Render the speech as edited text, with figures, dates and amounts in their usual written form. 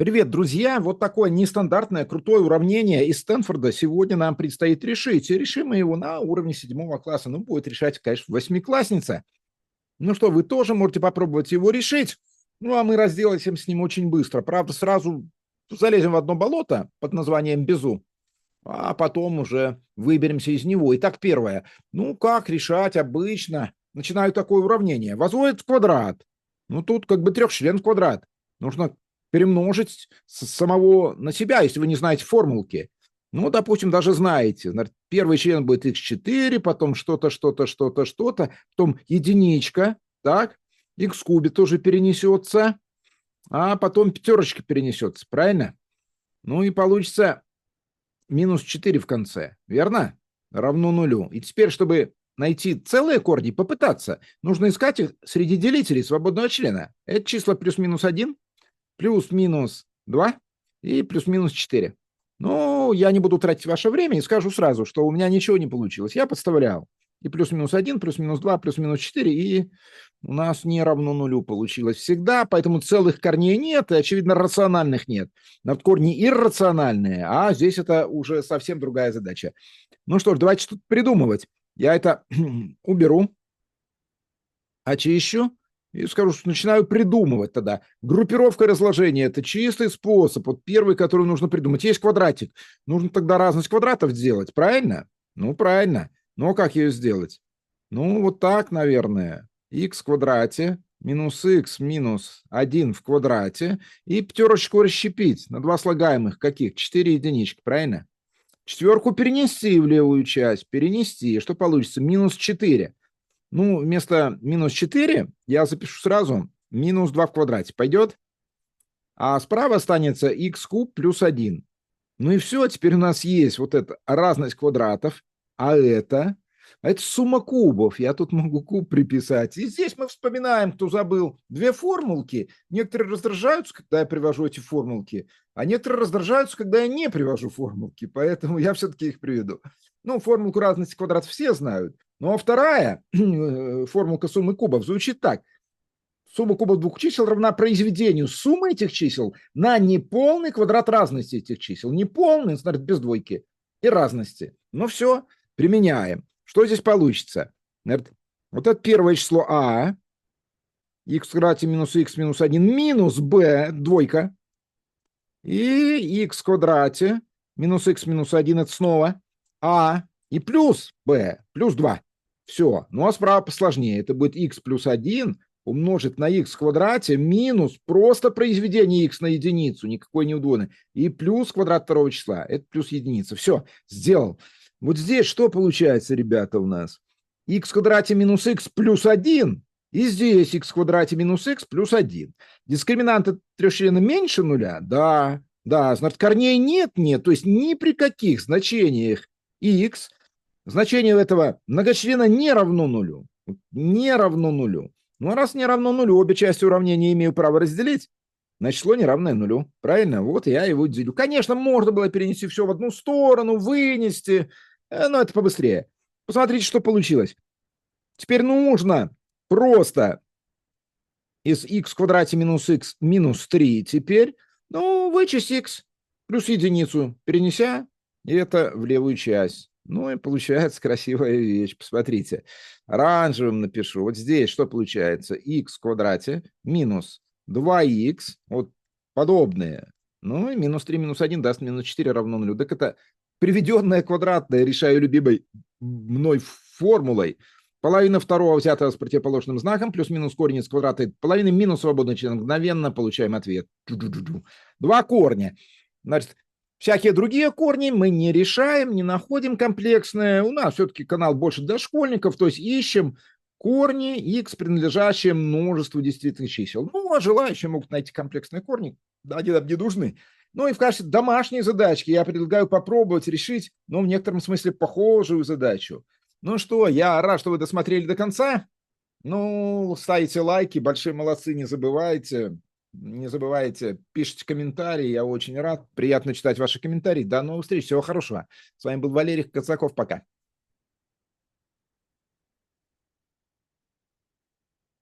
Привет, друзья! Вот такое нестандартное, крутое уравнение из Стэнфорда сегодня нам предстоит решить. И решим мы его на уровне 7 класса. Ну, будет решать, конечно, восьмиклассница. Ну что, вы тоже можете попробовать его решить. Ну, а мы разделаемся с ним очень быстро. Правда, сразу залезем в одно болото под названием Безу, а потом уже выберемся из него. Итак, первое. Ну, как решать обычно? Начинаю такое уравнение. Возводит квадрат. Ну, тут как бы трехчлен квадрат. Нужно перемножить самого на себя, если вы не знаете формулки. Ну, допустим, даже знаете. Первый член будет x4, потом что-то, что-то, что-то, что-то, потом единичка, так? X в кубе тоже перенесется, а потом пятерочка перенесется, правильно? Ну и получится минус 4 в конце, верно? Равно нулю. И теперь, чтобы найти целые корни, попытаться, нужно искать их среди делителей свободного члена. Это числа плюс-минус 1, плюс-минус 2 и плюс-минус 4. Ну, я не буду тратить ваше время и скажу сразу, что у меня ничего не получилось. Я подставлял. И плюс-минус 1, плюс-минус 2, плюс-минус 4, и у нас не равно нулю получилось всегда, поэтому целых корней нет, и, очевидно, рациональных нет. Над корни иррациональные, а здесь это уже совсем другая задача. Ну что ж, давайте что-то придумывать. Я это уберу, очищу и скажу, что начинаю придумывать тогда. Группировка разложения – это чистый способ. Вот первый, который нужно придумать. Есть квадратик. Нужно тогда разность квадратов сделать, правильно? Ну, правильно. Но как ее сделать? Ну, вот так, наверное. Х в квадрате минус х минус 1 в квадрате. И пятерочку расщепить на два слагаемых. Каких? 4 единички, правильно? Четверку перенести в левую часть. Перенести. Что получится? Минус 4. Ну, вместо минус 4 я запишу сразу минус 2 в квадрате. Пойдет? А справа останется х куб плюс 1. Ну и все, теперь у нас есть вот эта разность квадратов, а это сумма кубов. Я тут могу куб приписать. И здесь мы вспоминаем, кто забыл, две формулки. Некоторые раздражаются, когда я привожу эти формулки, а некоторые раздражаются, когда я не привожу формулки. Поэтому я все-таки их приведу. Ну, формулку разности квадратов все знают. Ну, а вторая формулка суммы кубов звучит так. Сумма кубов двух чисел равна произведению суммы этих чисел на неполный квадрат разности этих чисел. Неполный, значит, без двойки и разности. Ну все, применяем. Что здесь получится? Вот это первое число а, х в квадрате минус х минус 1 минус b, двойка, и х в квадрате минус х минус 1 это снова а, и плюс b, плюс 2. Все. Ну а справа посложнее. Это будет х плюс 1 умножить на х в квадрате минус просто произведение х на единицу, никакой не удвоенный, и плюс квадрат второго числа. Это плюс единица. Все, сделал. Вот здесь что получается, ребята, у нас? Х в квадрате минус х плюс 1, и здесь х в квадрате минус х плюс 1. Дискриминант трехчлена меньше нуля? Да, да, значит, корней нет, то есть ни при каких значениях х значение этого многочлена не равно нулю. Не равно нулю. Ну, а раз не равно нулю, обе части уравнения имею право разделить, значит, число не равное нулю. Правильно? Вот я его делю. Конечно, можно было перенести все в одну сторону, вынести, но это побыстрее. Посмотрите, что получилось. Теперь нужно просто из х в квадрате минус х минус 3 теперь, ну, вычесть х плюс единицу, перенеся это в левую часть. Ну и получается красивая вещь. Посмотрите. Оранжевым напишу. Вот здесь что получается? Х в квадрате минус 2х. Вот подобные. Ну и минус 3 минус 1 даст минус 4 равно нулю. Так это приведенное квадратное, решаю любимой мной формулой. Половина второго взятого с противоположным знаком плюс-минус корень из квадрата половины минус свободный член. Мгновенно получаем ответ. Два корня. Значит, всякие другие корни мы не решаем, не находим комплексные. У нас все-таки канал больше для школьников, то есть ищем корни x, принадлежащие множеству действительных чисел. Ну, а желающие могут найти комплексные корни, да, они нам не нужны. Ну и в качестве домашней задачки я предлагаю попробовать решить, ну, в некотором смысле похожую задачу. Ну что, я рад, что вы досмотрели до конца. Ну, ставите лайки, большие молодцы, не забывайте. Не забывайте, пишите комментарии, я очень рад. Приятно читать ваши комментарии. До новых встреч, всего хорошего. С вами был Валерий Коцаков, пока.